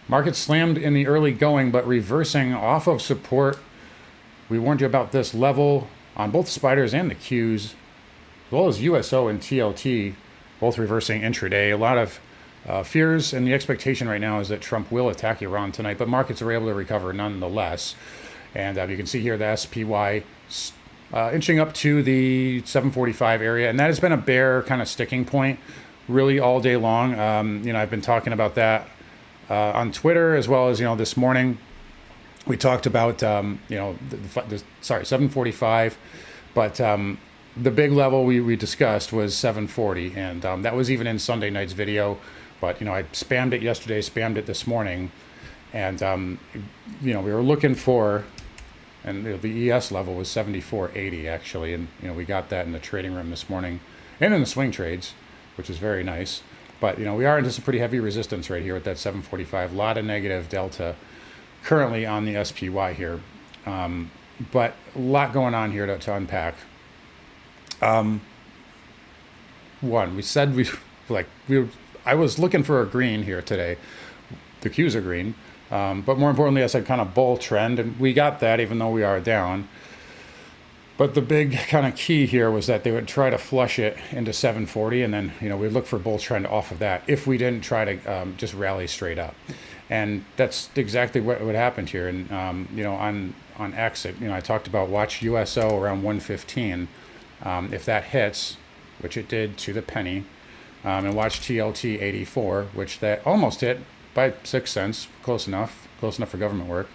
Market slammed in the early going, but reversing off of support. We warned you about this level on both spiders and the Qs, as well as USO and TLT, both reversing intraday. A lot of fears, and the expectation right now is that Trump will attack Iran tonight, but markets are able to recover nonetheless. And you can see here the SPY inching up to the 745 area, and that has been a bear kind of sticking point really all day long. I've been talking about that on Twitter, as well as this morning we talked about 745, but the big level we discussed was 740, and that was even in Sunday night's video. But I spammed it yesterday, spammed it this morning, and we were looking for, and the ES level was 74.80 actually, and we got that in the trading room this morning, and in the swing trades, which is very nice. But we are into some pretty heavy resistance right here at that 745. A lot of negative delta currently on the SPY here, but a lot going on here to unpack. I was looking for a green here today. The Qs are green, but more importantly, I said kind of bull trend, and we got that even though we are down. But the big kind of key here was that they would try to flush it into 740, and then we'd look for bull trend off of that if we didn't try to just rally straight up. And that's exactly what happened here. And on exit, I talked about watch USO around 115. If that hits, which it did to the penny, and watch TLT 84, which that almost hit by 6 cents, close enough for government work,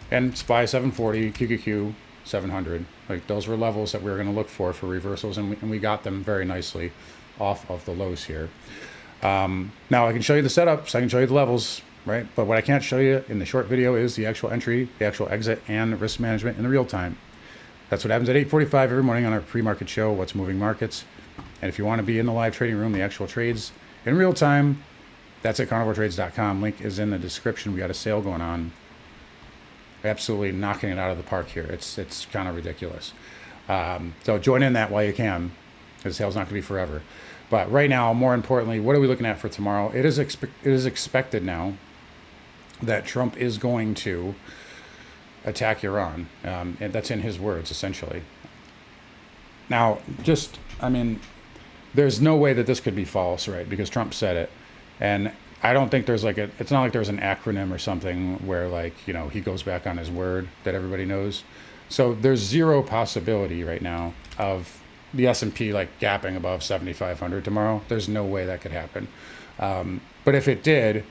and SPY 740, QQQ 700. Like those were levels that we were going to look for reversals, and we got them very nicely off of the lows here. Now I can show you the setups, I can show you the levels, right? But what I can't show you in the short video is the actual entry, the actual exit, and risk management in the real time. That's what happens at 8:45 every morning on our pre-market show, What's Moving Markets. And if you want to be in the live trading room, the actual trades in real time, that's at carnivoretrades.com. Link is in the description. We got a sale going on. Absolutely knocking it out of the park here. It's kind of ridiculous. So join in that while you can, because the sale's not going to be forever. But right now, more importantly, what are we looking at for tomorrow? It is expected now that Trump is going to attack Iran, and that's in his words, essentially. Now, there's no way that this could be false, right? Because Trump said it, and I don't think there's it's not like there's an acronym or something where he goes back on his word that everybody knows. So there's zero possibility right now of the S&P gapping above 7,500 tomorrow. There's no way that could happen. But if it did,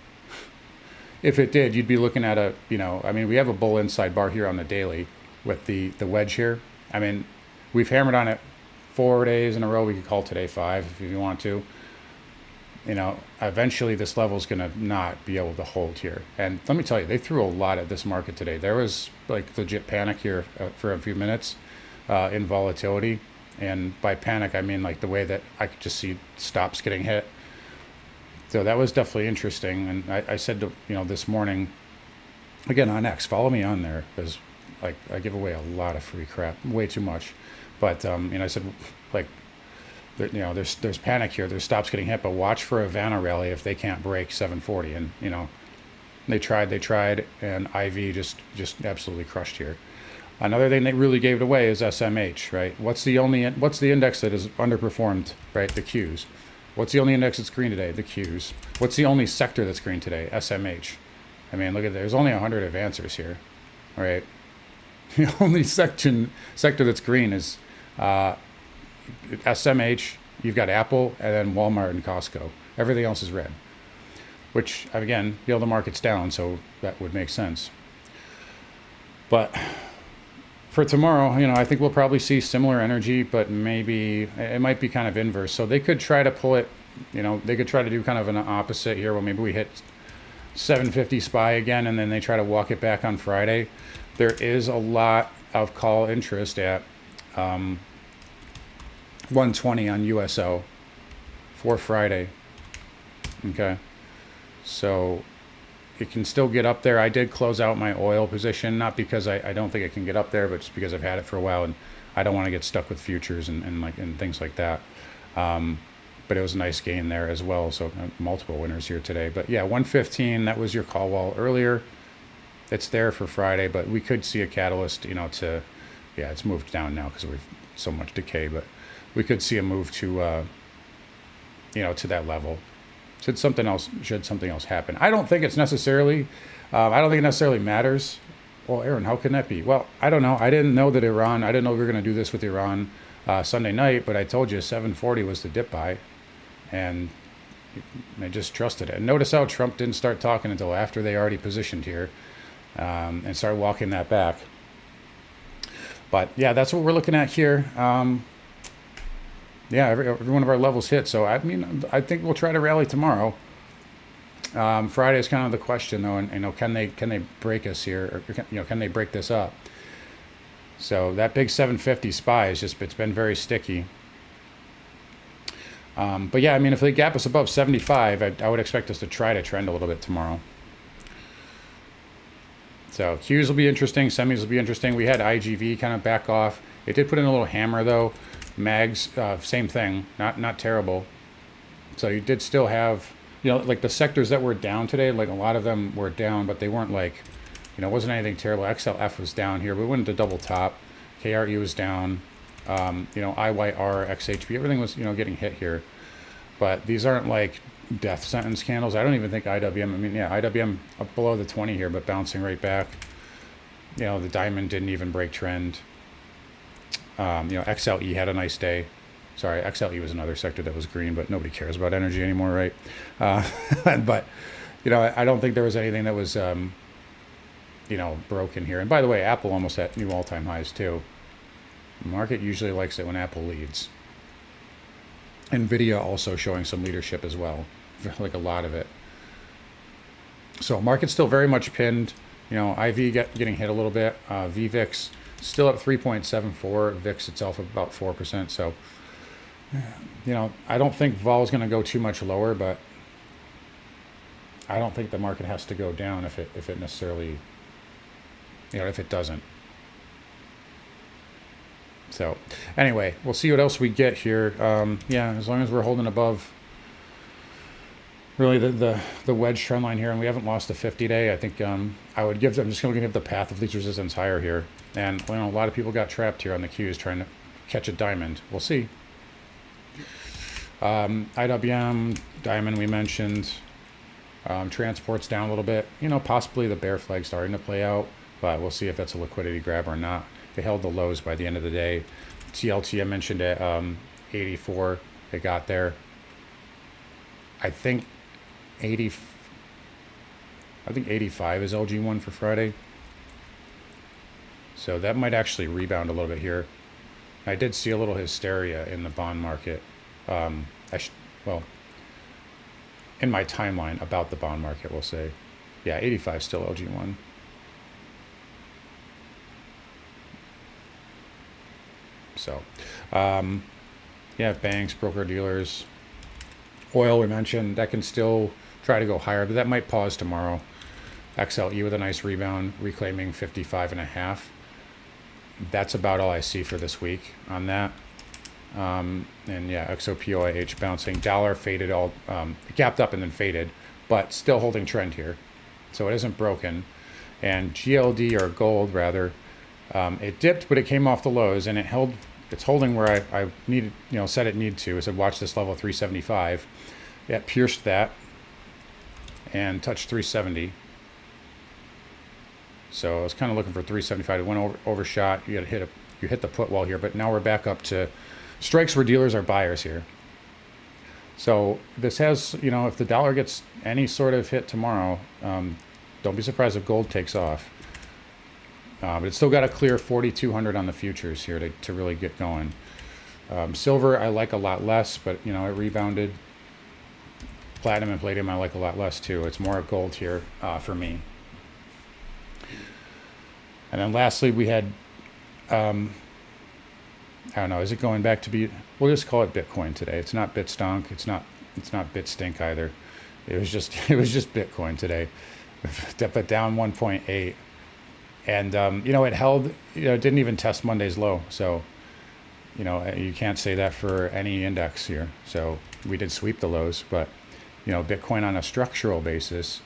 you'd be looking at we have a bull inside bar here on the daily with the wedge here. We've hammered on it 4 days in a row. We could call today 5 if you want to. Eventually this level is going to not be able to hold here. And let me tell you, they threw a lot at this market today. There was legit panic here for a few minutes in volatility. And by panic, I mean the way that I could just see stops getting hit. So that was definitely interesting. And I said this morning, again on X, follow me on there, because I give away a lot of free crap, way too much. But I said there's panic here. There's stops getting hit, but watch for a Vanna rally if they can't break 740. And they tried, and IV just absolutely crushed here. Another thing they really gave it away is SMH, right? What's the index that is underperformed, right? The Qs. What's the only index that's green today? The Qs. What's the only sector that's green today? SMH. Look at there's only 100 advancers here, all right? The only sector that's green is SMH. You've got Apple, and then Walmart and Costco. Everything else is red, which again, the market's down, so that would make sense. But for tomorrow, I think we'll probably see similar energy, but maybe it might be kind of inverse. So they could try to pull it, they could try to do kind of an opposite here. Well, maybe we hit 750 SPY again, and then they try to walk it back on Friday. There is a lot of call interest at 120 on USO for Friday. Okay. So it can still get up there. I did close out my oil position, not because I don't think it can get up there, but just because I've had it for a while and I don't want to get stuck with futures and things like that. But but it was a nice gain there as well. So multiple winners here today. But yeah, 115, that was your call wall earlier. It's there for Friday, but we could see a catalyst, yeah, it's moved down now because we've so much decay, but we could see a move to, to that level. Should something else happen? I don't think it's necessarily, I don't think it necessarily matters. Well, Aaron, how can that be? Well, I don't know. I didn't know that I didn't know we were going to do this with Iran Sunday night, but I told you 740 was the dip buy, and I just trusted it. And notice how Trump didn't start talking until after they already positioned here, and started walking that back. But yeah, that's what we're looking at here. Yeah, every one of our levels hit. So I mean, I think we'll try to rally tomorrow. Friday is kind of the question, though, and can they break us here, or can they break this up? So that big 750 SPY it's been very sticky. But yeah, I mean, if they gap us above 75, I would expect us to try to trend a little bit tomorrow. So Qs will be interesting, semis will be interesting. We had IGV kind of back off. It did put in a little hammer though. Mags, same thing, not terrible. So you did still have, like the sectors that were down today, like a lot of them were down, but they weren't like, it wasn't anything terrible. XLF was down here. We went into double top. KRE was down. IYR, XHP, everything was, getting hit here. But these aren't like death sentence candles. I don't even think IWM, IWM up below the 20 here, but bouncing right back. The diamond didn't even break trend. XLE had a nice day. Sorry, XLE was another sector that was green, but nobody cares about energy anymore, right? But, I don't think there was anything that was, broken here. And by the way, Apple almost at new all-time highs too. The market usually likes it when Apple leads. NVIDIA also showing some leadership as well, like a lot of it. So market's still very much pinned. IV getting hit a little bit. VVIX still at 3.74. VIX itself about 4%. So, I don't think vol is going to go too much lower, but I don't think the market has to go down if it necessarily, if it doesn't. So anyway, we'll see what else we get here. Yeah, as long as we're holding above really the wedge trend line here, and we haven't lost the 50-day, I think I'm just going to give the path of least resistance higher here. And a lot of people got trapped here on the Qs trying to catch a diamond. We'll see. IWM, diamond we mentioned. Transport's down a little bit. Possibly the bear flag starting to play out, but we'll see if that's a liquidity grab or not. They held the lows by the end of the day. TLT I mentioned at 84. They got there. I think 85 is LG1 for Friday. So that might actually rebound a little bit here. I did see a little hysteria in the bond market. In my timeline about the bond market, we'll say. Yeah, 85 still LG1. So, banks, broker-dealers. Oil, we mentioned, that can still try to go higher, but that might pause tomorrow. XLE with a nice rebound, reclaiming 55.5. That's about all I see for this week on that. XOPOIH bouncing. Dollar faded it gapped up and then faded, but still holding trend here. So it isn't broken. And GLD, or gold rather, it dipped, but it came off the lows, and it's holding where I needed, said it needed to. I said, watch this level 375. It pierced that and touched 370. So I was kind of looking for 375. It went overshot. You hit the put wall here, but now we're back up to strikes where dealers are buyers here. So this has, if the dollar gets any sort of hit tomorrow, don't be surprised if gold takes off. But it's still got a clear 4,200 on the futures here to really get going. Silver I like a lot less, but it rebounded. Platinum and palladium I like a lot less too. It's more gold here for me. And then lastly we had, I don't know, is it going back to be? We'll just call it Bitcoin today. It's not Bitstonk. It's not Bitstink either. It was just Bitcoin today, but down 1.8. And, it held, it didn't even test Monday's low. So, you can't say that for any index here. So We did sweep the lows, but Bitcoin on a structural basis,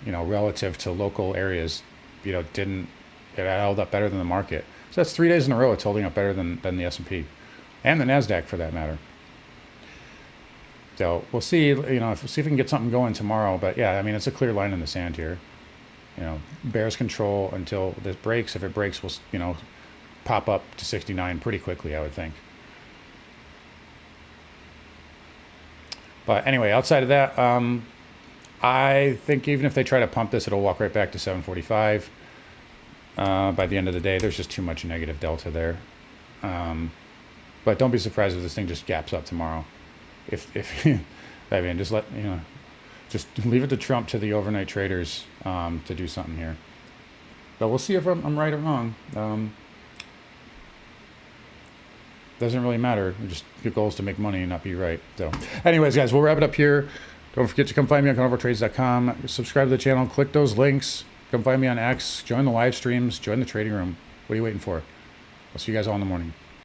relative to local areas, didn't, it held up better than the market. So that's 3 days in a row it's holding up better than the S&P and the NASDAQ for that matter. So we'll see, see if we can get something going tomorrow. But yeah, I mean, it's a clear line in the sand here. Bears control until this breaks. If it breaks, we'll, pop up to 69 pretty quickly, I would think. But anyway, outside of that, I think even if they try to pump this, it'll walk right back to 745 by the end of the day. There's just too much negative delta there. But don't be surprised if this thing just gaps up tomorrow. If I mean, just leave it to Trump, to the overnight traders, to do something here. But we'll see if I'm right or wrong. Doesn't really matter. Just your goal is to make money and not be right. So anyways, guys, we'll wrap it up here. Don't forget to come find me on carnivoretrades.com. Subscribe to the channel. Click those links. Come find me on X. Join the live streams. Join the trading room. What are you waiting for? I'll see you guys all in the morning.